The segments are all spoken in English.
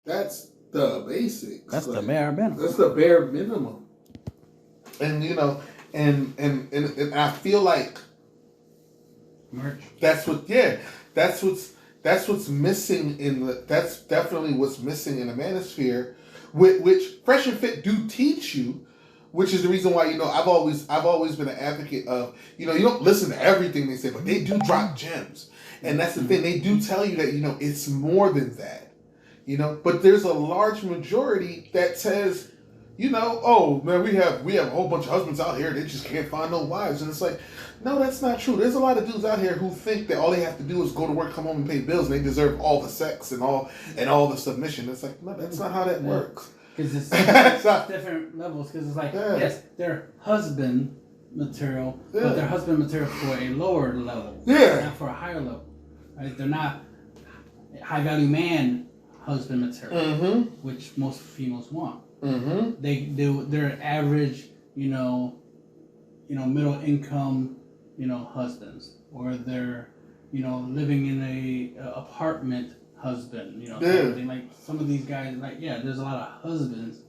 That's the basics. That's like, the bare minimum. That's the bare minimum. And you know, and I feel like merch. That's what's missing in the. That's definitely what's missing in the Manosphere, which Fresh and Fit do teach you, which is the reason why I've always been an advocate of you don't listen to everything they say, but they do drop gems, and that's the thing, they do tell you that it's more than that, but there's a large majority that says, oh man, we have a whole bunch of husbands out here, they just can't find no wives, and it's like, no, that's not true. There's a lot of dudes out here who think that all they have to do is go to work, come home, and pay bills, and they deserve all the sex and all the submission. It's like, no, that's not how that works. Because it's different levels. Because it's like, yes, they're husband material, but they're husband material for a lower level, not for a higher level. Right? They're not high value man husband material, which most females want. They're average, middle income, husbands, or they're, living in a apartment husband, something like some of these guys, like, there's a lot of husbands,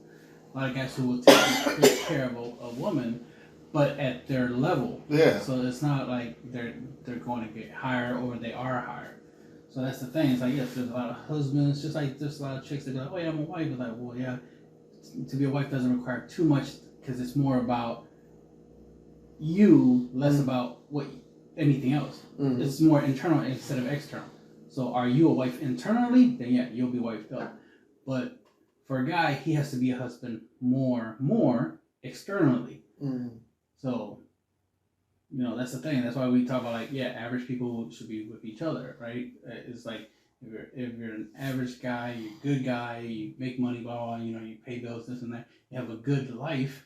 a lot of guys who will take care of a woman, but at their level. So it's not like they're going to get higher or they are higher. So that's the thing. It's like, yes, there's a lot of husbands, just like there's a lot of chicks that be like, oh yeah, I'm a wife. It's like, well, yeah, to be a wife doesn't require too much, because it's more about you, less about anything else. It's more internal instead of external. So are you a wife internally? Then yeah, you'll be wifed up. But for a guy, he has to be a husband more externally. So, that's the thing. That's why we talk about average people should be with each other, right? It's like, if you're an average guy, you're a good guy, you make money, blah, blah, you pay bills, this and that, you have a good life,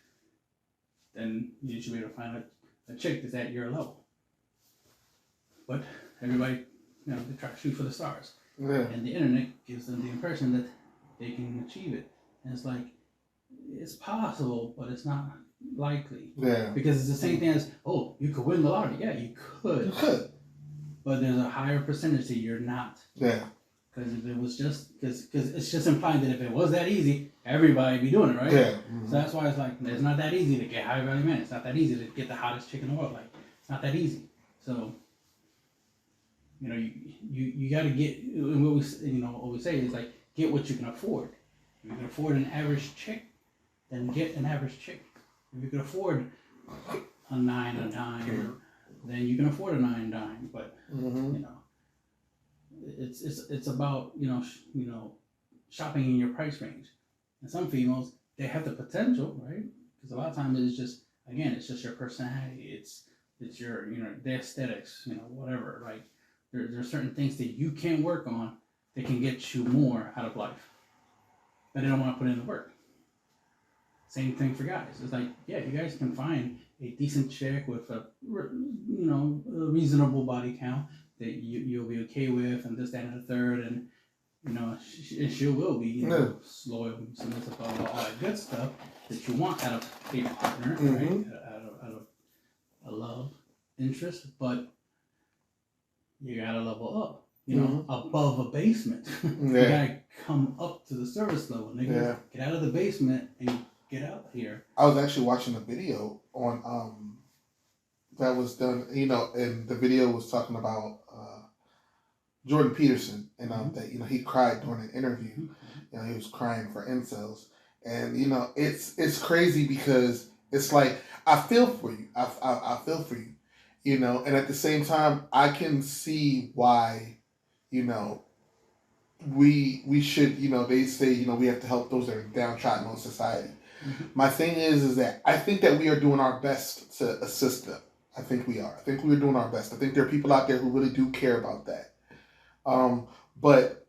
then you should be able to find a chick that's at your level. But everybody, they try to shoot for the stars. And the internet gives them the impression that they can achieve it. And it's like, it's possible, but it's not likely. Because it's the same thing as, oh, you could win the lottery. Yeah, you could. You could. But there's a higher percentage that you're not. Because if it was just, because it's just implying that if it was that easy, everybody would be doing it, right? So that's why it's like, it's not that easy to get high value men. It's not that easy to get the hottest chick in the world. Like, it's not that easy. So, you got to get, and what we say is like, get what you can afford. If you can afford an average chick, then get an average chick. If you can afford a 9, a dime, then you can afford a 9 dime. But it's about shopping in your price range. And some females, they have the potential, right? Because a lot of times it's just your personality. It's your the aesthetics, whatever. Like there's certain things that you can work on that can get you more out of life, but they don't want to put in the work. Same thing for guys. It's like, you guys can find a decent chick with a reasonable body count that you'll be okay with, and this, that, and the third, and she will be loyal, submissive, all that good stuff that you want out of a partner, right? Out of a love interest, but you gotta level up. Above a basement. You gotta come up to the service level. Niggas, get out of the basement and get out here. I was actually watching a video on that was done, and the video was talking about Jordan Peterson, and that he cried during an interview. He was crying for incels, and it's crazy because it's like, I feel for you. I feel for you, and at the same time I can see why we should, they say, we have to help those that are downtrodden in society. My thing is that I think that we are doing our best to assist them. I think we are. I think we are doing our best. I think there are people out there who really do care about that. But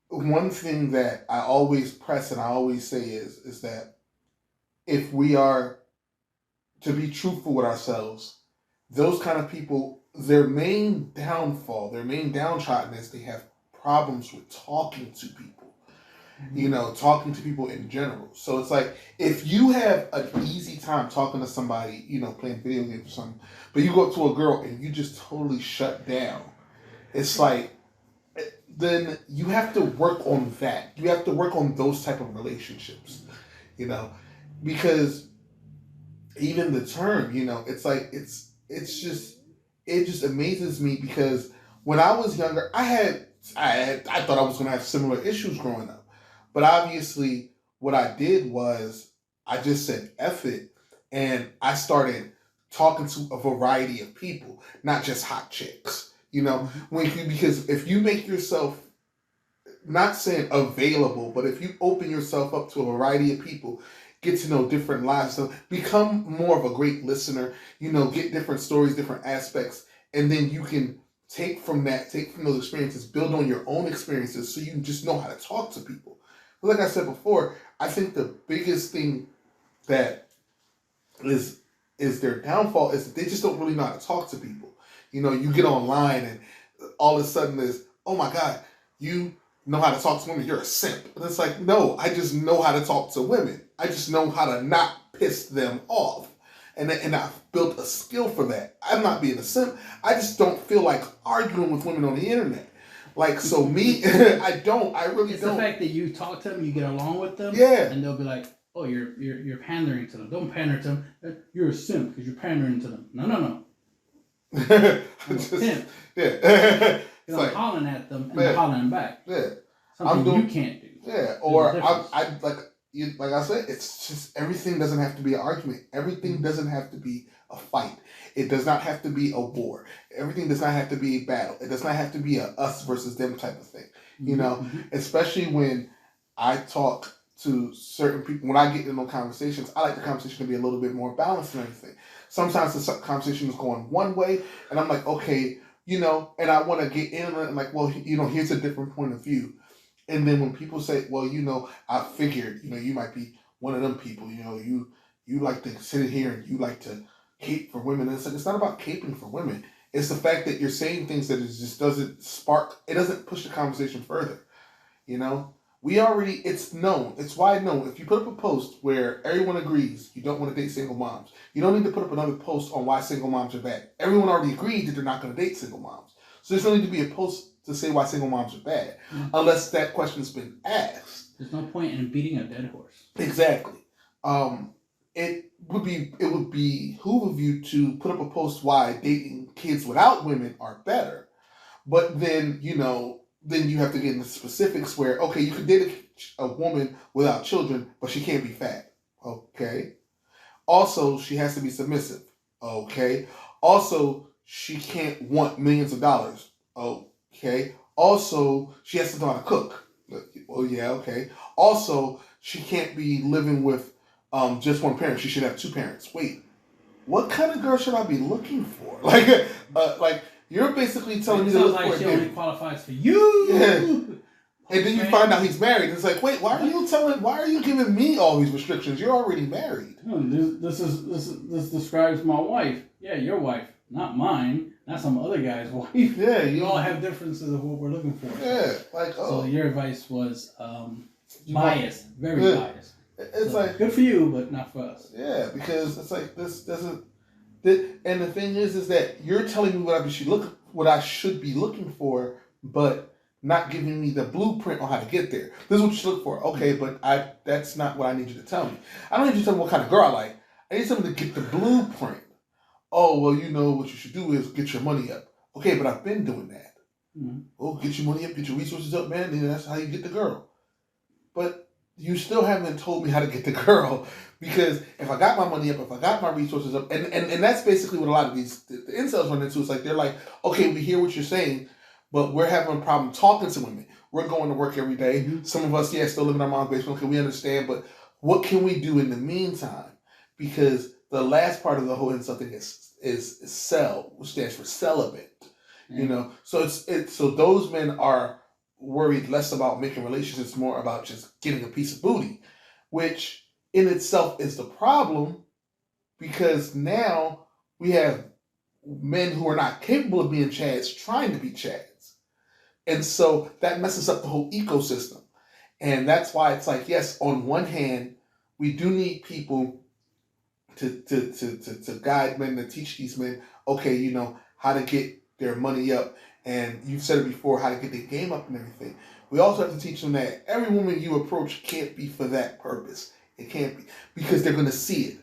one thing that I always press and I always say is that if we are to be truthful with ourselves, those kind of people, their main downfall, their main downtrodden is they have problems with talking to people. Talking to people in general. So it's like, if you have an easy time talking to somebody, playing video games or something, but you go up to a girl and you just totally shut down, it's like, then you have to work on that. You have to work on those type of relationships, you know, because even the term, you know, it's like it's just it just amazes me because when I was younger, I thought I was gonna have similar issues growing up, but obviously what I did was I just said F it, and I started talking to a variety of people, not just hot chicks. You know, because if you make yourself not saying available, but if you open yourself up to a variety of people, get to know different lives, so become more of a great listener, you know, get different stories, different aspects, and then you can take from that, take from those experiences, build on your own experiences so you can just know how to talk to people. But like I said before, I think the biggest thing that is their downfall is that they just don't really know how to talk to people. You know, you get online and all of a sudden is, oh my God, you know how to talk to women, you're a simp. And it's like, no, I just know how to talk to women. I just know how to not piss them off. And I've built a skill for that. I'm not being a simp. I just don't feel like arguing with women on the internet. Like, so me, I really it's don't. The fact that you talk to them, you get along with them, yeah, and they'll be like, oh, you're pandering to them. Don't pander to them. You're a simp because you're pandering to them. No. I'm a simp. Yeah. Because I'm hollering at them and they're hollering back. Yeah. Something you can't do. Yeah. Or I like I said, it's just everything doesn't have to be an argument. Everything doesn't have to be a fight. It does not have to be a war. Everything does not have to be a battle. It does not have to be a us versus them type of thing. You know, especially when I talk to certain people, when I get into conversations, I like the conversation to be a little bit more balanced and everything. Sometimes the conversation is going one way, and I'm like, okay, you know, and I want to get in on it, and like, well, you know, here's a different point of view. And then when people say, well, you know, I figured, you know, you might be one of them people, you know, you like to sit here and you like to cape for women. And it's like, it's not about caping for women. It's the fact that you're saying things that it just doesn't spark, it doesn't push the conversation further. You know, it's known, it's wide known. If you put up a post where everyone agrees you don't want to date single moms, you don't need to put up another post on why single moms are bad. Everyone already agreed that they're not going to date single moms. So there's no need to be a post to say why single moms are bad, unless that question's been asked. There's no point in beating a dead horse. Exactly. It would behoove of you to put up a post why dating kids without women are better. But then, you know, then you have to get into specifics where, okay, you could date a woman without children, but she can't be fat. Okay. Also, she has to be submissive. Okay. Also, she can't want millions of dollars. Okay. Also, she has to know how to cook. Oh, yeah, okay. Also, she can't be living with just one parent. She should have two parents. Wait, what kind of girl should I be looking for? Like you're basically telling me to look for she only qualifies for you. Yeah. And then you find out he's married. It's like, wait, why are you giving me all these restrictions? You're already married. This describes my wife. Yeah, your wife, not mine. Not some other guy's wife. Yeah, we all have differences of what we're looking for. Yeah, like So your advice was biased, very biased. It's so, like good for you, but not for us. Yeah, because it's like this doesn't. And the thing is that you're telling me what I should be looking for, but not giving me the blueprint on how to get there. This is what you should look for. Okay, but that's not what I need you to tell me. I don't need you to tell me what kind of girl I like. I need someone to get the blueprint. Oh, well, you know what you should do is get your money up. Okay, but I've been doing that. Mm-hmm. Oh, get your money up, get your resources up, man, and that's how you get the girl. But you still haven't told me how to get the girl, because if I got my money up, if I got my resources up, and that's basically what a lot of the incels run into. It's like, they're like, okay, we hear what you're saying, but we're having a problem talking to women. We're going to work every day. Mm-hmm. Some of us, still live in our mom's basement. Okay, we understand, but what can we do in the meantime? Because the last part of the whole incel thing is cell, which stands for celibate. Mm-hmm. You know, so so those men are worried less about making relationships, more about just getting a piece of booty, which in itself is the problem, because now we have men who are not capable of being Chads trying to be Chads. And so that messes up the whole ecosystem. And that's why it's like, yes, on one hand, we do need people to guide men, to teach these men, okay, you know, how to get their money up and you've said it before, how to get their game up and everything. We also have to teach them that every woman you approach can't be for that purpose. It can't be, because they're going to see it.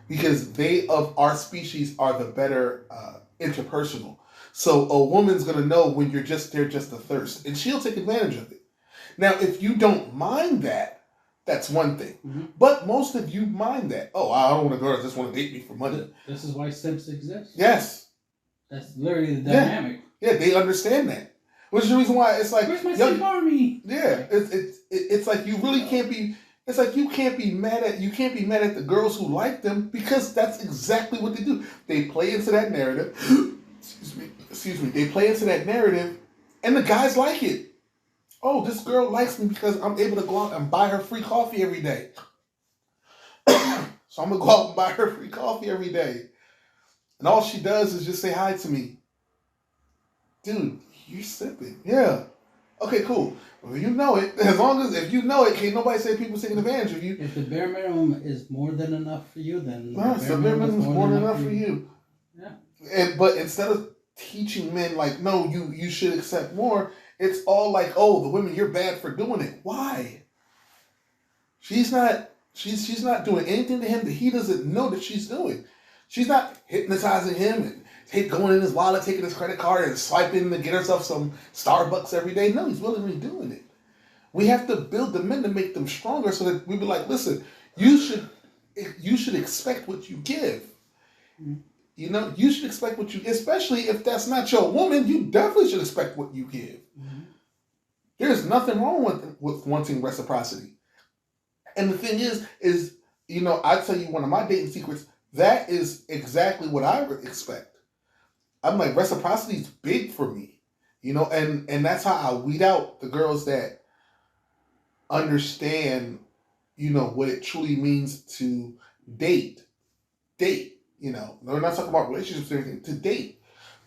Because they of our species are the better interpersonal. So a woman's going to know when you're just there just to thirst, and she'll take advantage of it. Now, if you don't mind that, that's one thing. Mm-hmm. But most of you mind that. Oh, I don't want a girl that just want to date me for money. This is why simps exist. Yes. That's literally the dynamic. Yeah, they understand that. Which is the reason why it's like, where's my simp army? Yeah, it's like you really can't be. It's like you can't be mad at the girls who like them, because that's exactly what they do. They play into that narrative. Excuse me. They play into that narrative, and the guys like it. Oh, this girl likes me because I'm able to go out and buy her free coffee every day. So I'm gonna go out and buy her free coffee every day, and all she does is just say hi to me. Dude, you're sipping. Yeah. Okay, cool. Well, you know it. As long as if you know it, can't nobody say people taking advantage of you. If the bare minimum is more than enough for you, then the bare minimum is more than enough for you. Yeah. But instead of teaching men like, no, you should accept more, it's all like, oh, the women, you're bad for doing it. Why? She's not doing anything to him that he doesn't know that she's doing. She's not hypnotizing him and going in his wallet, taking his credit card and swiping to get herself some Starbucks every day. No, he's willingly doing it. We have to build the men to make them stronger, so that we be like, listen, you should expect what you give. Mm-hmm. You know, you should expect what you, especially if that's not your woman, you definitely should expect what you give. Mm-hmm. There's nothing wrong with wanting reciprocity. And the thing is, you know, I tell you one of my dating secrets, that is exactly what I would expect. I'm like, reciprocity is big for me, you know, and that's how I weed out the girls that understand, you know, what it truly means to date, you know. We're not talking about relationships or anything, to date.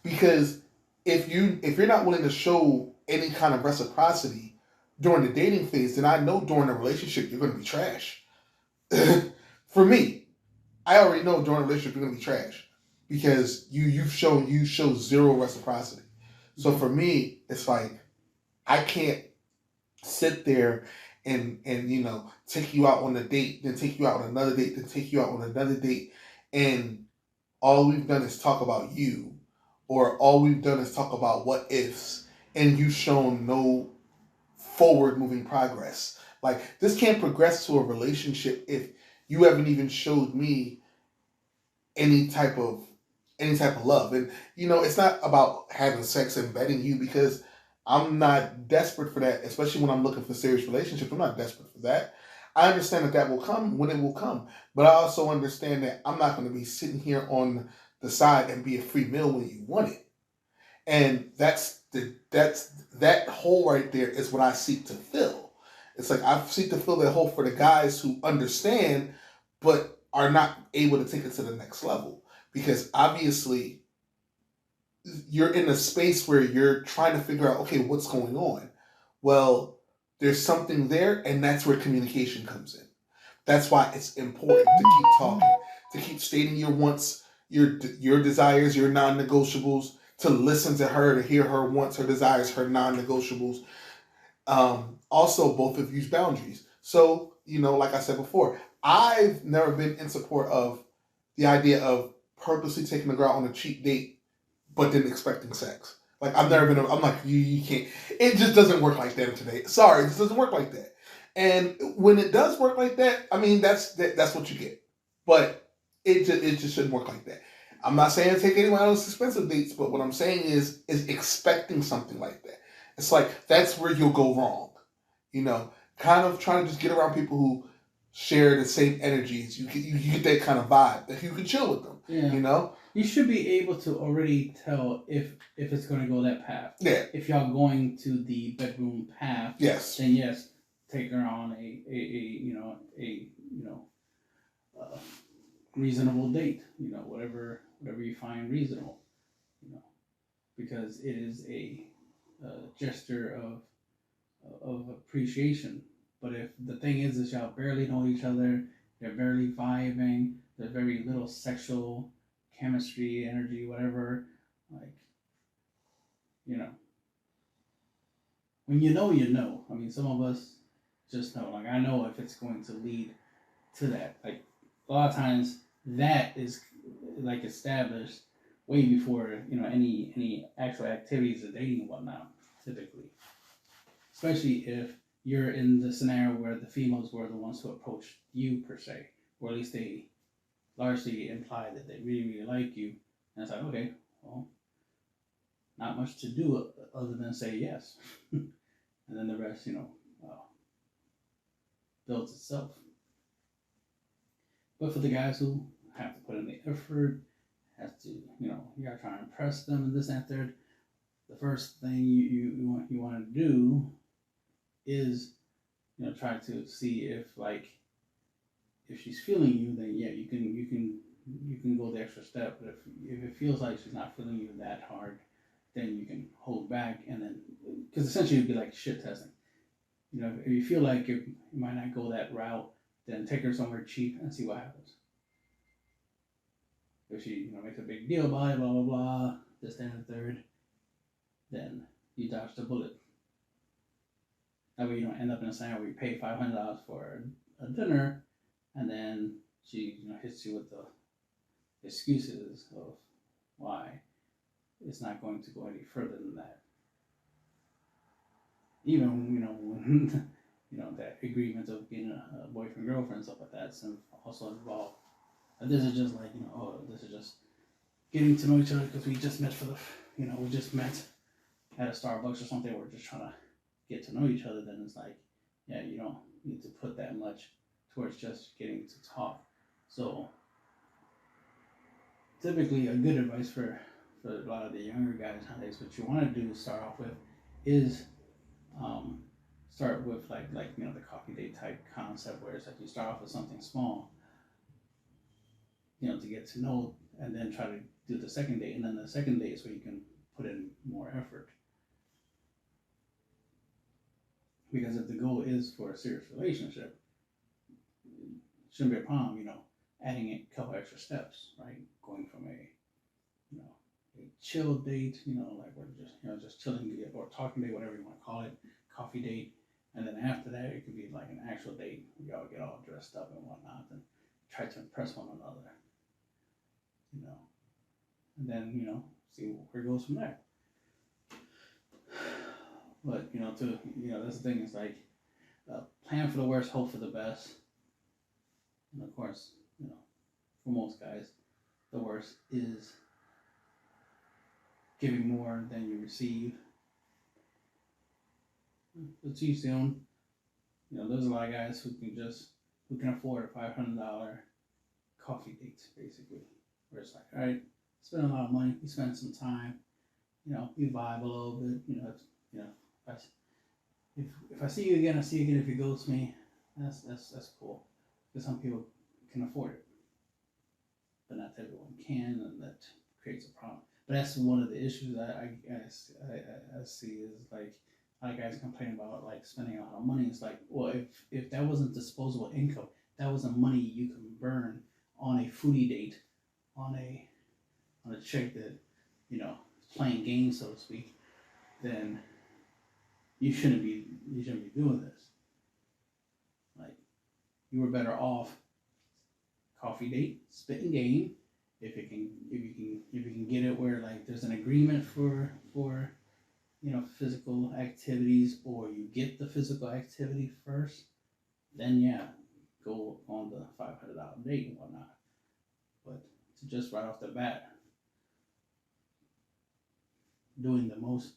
Because if you're not willing to show any kind of reciprocity during the dating phase, then I know during a relationship you're going to be trash. For me, I already know during a relationship you're going to be trash. Because you show zero reciprocity. So for me, it's like, I can't sit there and you know, take you out on a date, then take you out on another date, then take you out on another date, and all we've done is talk about you, or all we've done is talk about what ifs, and you've shown no forward moving progress. Like, this can't progress to a relationship if you haven't even showed me any type of love. And you know, it's not about having sex and betting you, because I'm not desperate for that, especially when I'm looking for serious relationships. I'm not desperate for that. I understand that will come when it will come, but I also understand that I'm not going to be sitting here on the side and be a free meal when you want it. And that hole right there is what I seek to fill. It's like, I seek to fill that hole for the guys who understand, but are not able to take it to the next level. Because obviously, you're in a space where you're trying to figure out, okay, what's going on? Well, there's something there, and that's where communication comes in. That's why it's important to keep talking, to keep stating your wants, your desires, your non-negotiables, to listen to her, to hear her wants, her desires, her non-negotiables. Also, both of you's boundaries. So, you know, like I said before, I've never been in support of the idea of purposely taking a girl on a cheap date, but then expecting sex. Like, I've never been, I'm like, you can't, it just doesn't work like that today. Sorry, it just doesn't work like that. And when it does work like that, I mean, that's what you get. But it just shouldn't work like that. I'm not saying take anyone else's expensive dates, but what I'm saying is expecting something like that. It's like, that's where you'll go wrong. You know, kind of trying to just get around people who share the same energies. You get that kind of vibe that you can chill with them. Yeah. You know? You should be able to already tell if it's going to go that path. Yeah. If y'all going to the bedroom path, yes, then yes, take her on a reasonable date. You know, whatever you find reasonable. You know, because it is a gesture of appreciation. But if the thing is y'all barely know each other, you're barely vibing, there's very little sexual chemistry, energy, whatever, like, you know, when you know, you know. I mean, some of us just know. Like I know if it's going to lead to that. Like a lot of times that is like established way before any actual activities of dating and whatnot. Typically, especially if you're in the scenario where the females were the ones who approached you per se, or at least they largely imply that they really really like you, and it's like okay, well, not much to do other than say yes, and then the rest, builds itself. But for the guys who have to put in the effort, have to, you gotta try and impress them and this and that third, the first thing you want to do is, try to see if she's feeling you, then yeah, you can go the extra step. But if it feels like she's not feeling you that hard, then you can hold back, and then because essentially it'd be like shit testing. If you feel like you might not go that route, then take her somewhere cheap and see what happens. If she makes a big deal about it, blah blah blah, this, that, and the third, then you dodge the bullet. That way you don't end up in a scenario where you pay $500 for a dinner, and then she hits you with the excuses of why it's not going to go any further than that. Even when that agreement of being a boyfriend girlfriend stuff like that's also involved. And this is just like this is just getting to know each other because we just met we just met at a Starbucks or something. We're just trying to get to know each other. Then it's like, yeah, you don't need to put that much towards just getting to talk. So typically, a good advice for a lot of the younger guys nowadays, what you want to do to start off with is start with like the coffee date type concept, where it's like you start off with something small, to get to know, and then try to do the second date, and then the second date is where you can put in more effort. Because if the goal is for a serious relationship, it shouldn't be a problem, adding a couple extra steps, right? Going from a chill date, like we're just chilling or talking date, whatever you want to call it, coffee date, and then after that it could be like an actual date. We all get all dressed up and whatnot, and try to impress one another, and then see where it goes from there. But that's the thing. Is like plan for the worst, hope for the best, and of course, for most guys, the worst is giving more than you receive. But to each their own. There's a lot of guys who can afford a $500 coffee date, basically, where it's like, all right, spend a lot of money, we spend some time, we vibe a little bit, if I see you again, I see you again. If you ghost me, that's cool. Because some people can afford it, but not everyone can, and that creates a problem. But that's one of the issues I see is like a lot of guys complain about like spending a lot of money. It's like, well, if that wasn't disposable income, that wasn't money you can burn on a foodie date, on a chick that is playing games, so to speak, then you shouldn't be doing this. Like, you were better off coffee date, spitting game. If you can get it where like there's an agreement for physical activities, or you get the physical activity first, then yeah, go on the $500 date and whatnot. But to just right off the bat doing the most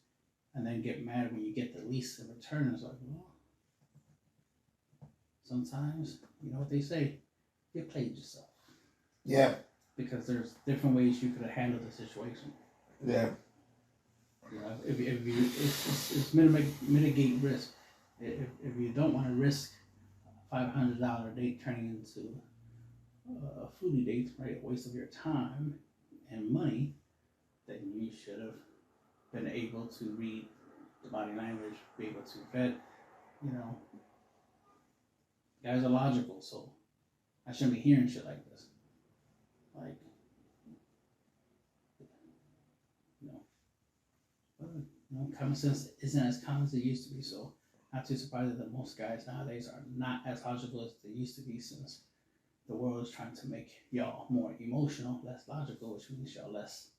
and then get mad when you get the least in return, is like, well, sometimes what they say, you played yourself. Yeah. Because there's different ways you could have handled the situation. Yeah. If you it's mitigate risk. If you don't want to risk a $500 date turning into a foodie date, right, a waste of your time and money, then you should have been able to read the body language, be able to vet. Guys are logical, so I shouldn't be hearing shit like this. Like, You know, common sense isn't as common as it used to be. So, not too surprised that most guys nowadays are not as logical as they used to be, since the world is trying to make y'all more emotional, less logical, which means y'all less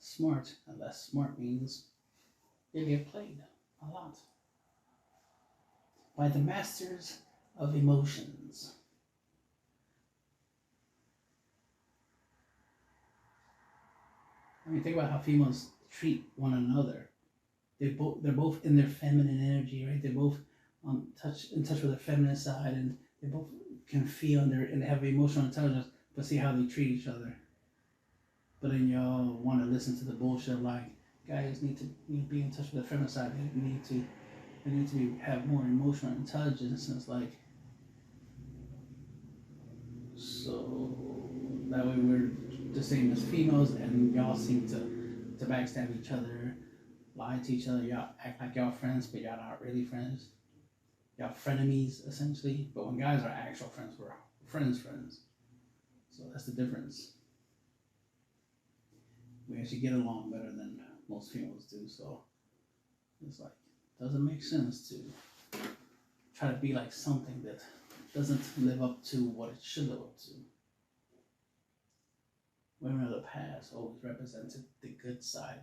smart, and less smart means you get played a lot by the masters of emotions. I mean, think about how females treat one another. They're both in their feminine energy, right? They're both in touch with their feminine side, and they both can feel and they have emotional intelligence. But see how they treat each other. But then y'all want to listen to the bullshit like guys need to be in touch with their feminine side. They need to have more emotional intelligence, and it's like, so that way we're the same as females, and y'all seem to backstab each other, lie to each other. Y'all act like y'all friends, but y'all not really friends. Y'all frenemies essentially. But when guys are actual friends, we're friends. So that's the difference. We actually get along better than most females do. So it's like, doesn't make sense to try to be like something that doesn't live up to what it should live up to. Women of the past always represented the good side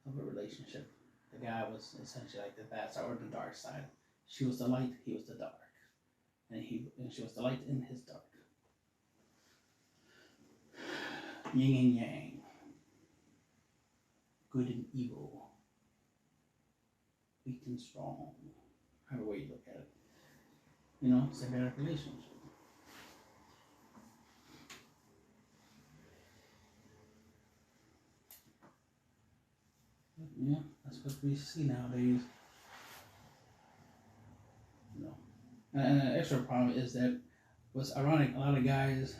of a relationship. The guy was essentially like the bad side or the dark side. She was the light, he was the dark. And she was the light in his dark. Yin and yang. Good and evil. Weak and strong. However way you look at it. You know, symbiotic relationship. Yeah, that's what we see nowadays. You know, and an extra problem is that what's ironic, a lot of guys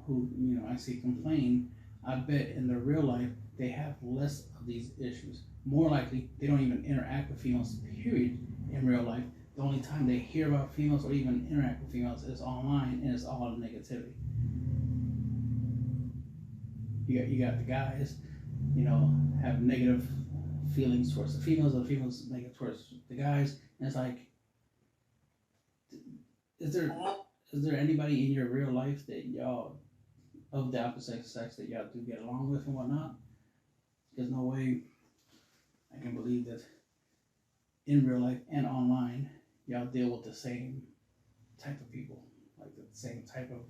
who, you know, I see complain, I bet in their real life they have less of these issues. More likely, they don't even interact with females, period, in real life. The only time they hear about females or even interact with females is online, and it's all negativity. You got the guys, you know, have negative feelings towards the females, or the females negative towards the guys, and it's like, is there anybody in your real life that y'all of the opposite sex that y'all do get along with and whatnot? There's no way I can believe that in real life and online y'all deal with the same type of people, like the same type of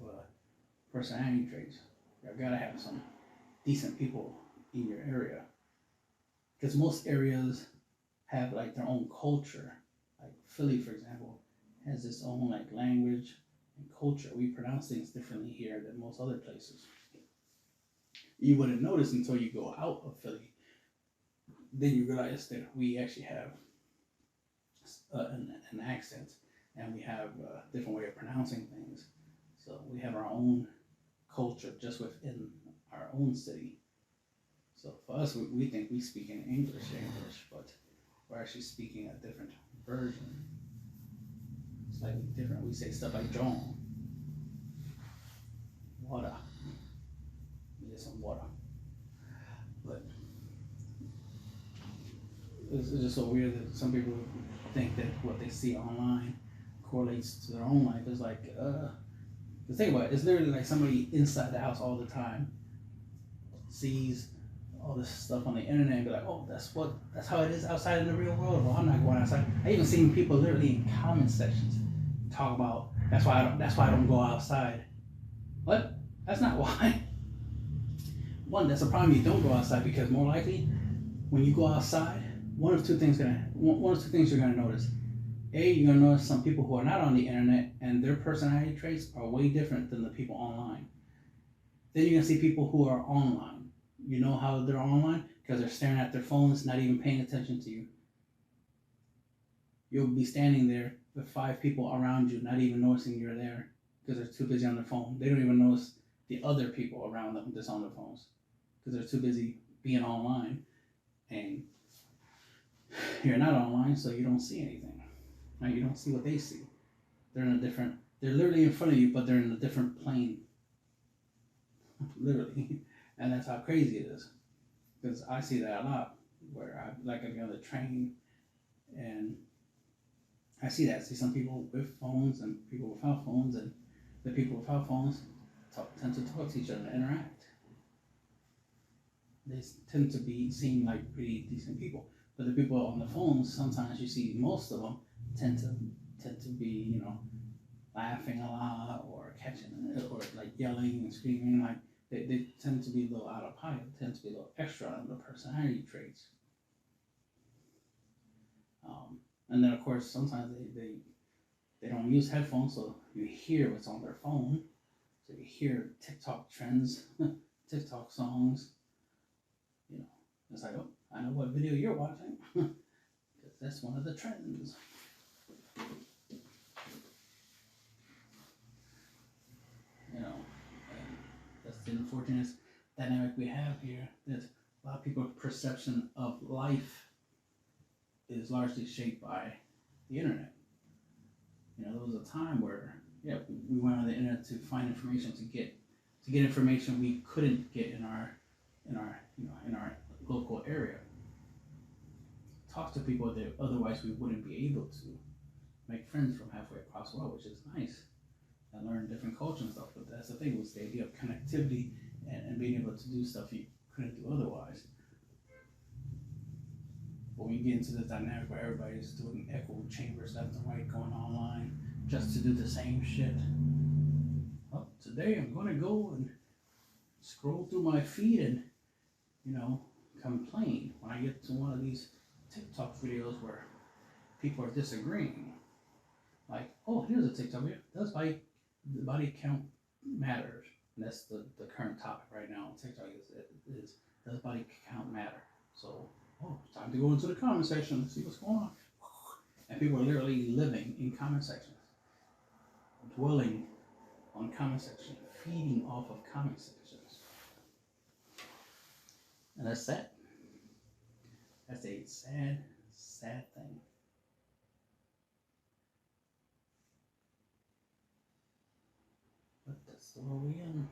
personality traits. Y'all gotta have some decent people in your area, because most areas have like their own culture. Like Philly, for example, has its own like language and culture. We pronounce things differently here than most other places. You wouldn't notice until you go out of Philly. Then you realize that we actually have an accent, and we have a different way of pronouncing things. So we have our own culture just within our own city. So for us, we think we speak in English, but we're actually speaking a different version. Slightly different. We say stuff like John. Water. We get some water. But it's just so weird that some people think that what they see online correlates to their own life. It's like, the thing about it, it's literally like somebody inside the house all the time sees all this stuff on the internet and be like, oh, that's how it is outside in the real world. Well, I'm not going outside. I even seen people literally in comment sections talk about that's why I don't go outside. What? That's not why. One, that's a problem. You don't go outside, because more likely when you go outside, one of two things you're gonna notice. A, you're gonna notice some people who are not on the internet and their personality traits are way different than the people online. Then you're gonna see people who are online. You know how they're online? Because they're staring at their phones, not even paying attention to you. You'll be standing there with 5 people around you, not even noticing you're there, because they're too busy on their phone. They don't even notice the other people around them that's on their phones, because they're too busy being online. And you're not online, so you don't see anything. Right? You don't see what they see. They're literally in front of you, but they're in a different plane. Literally. And that's how crazy it is. Because I see that a lot. where I be on the train and I see that. I see some people with phones and people without phones, and the people without phones tend to talk to each other and interact. They tend to seem like pretty decent people. But the people on the phones, sometimes you see most of them tend to be, laughing a lot or catching or like yelling and screaming. Like they tend to be a little out of pocket, tend to be a little extra on the personality traits. And then of course sometimes they don't use headphones, so you hear what's on their phone. So you hear TikTok trends, TikTok songs. It's like, oh, I know what video you're watching, because that's one of the trends. And that's the unfortunate dynamic we have here. That a lot of people's perception of life is largely shaped by the internet. There was a time where, we went on the internet to find information, to get information we couldn't get in our local area. Talk to people that otherwise we wouldn't be able to. Make friends from halfway across the world, which is nice. And learn different culture and stuff. But that's the thing, was the idea of connectivity and being able to do stuff you couldn't do otherwise. But when you get into the dynamic where everybody's doing echo chambers left and right, going online just to do the same shit. Well, today I'm gonna go and scroll through my feed and complain when I get to one of these TikTok videos where people are disagreeing. Like, oh, here's a TikTok video. Does body count matters? And that's the current topic right now on TikTok is does body count matter? So, it's time to go into the comment section and see what's going on. And people are literally living in comment sections, dwelling on comment section, feeding off of comment sections. And that's sad. That's a sad, sad thing. But that's the world we're in.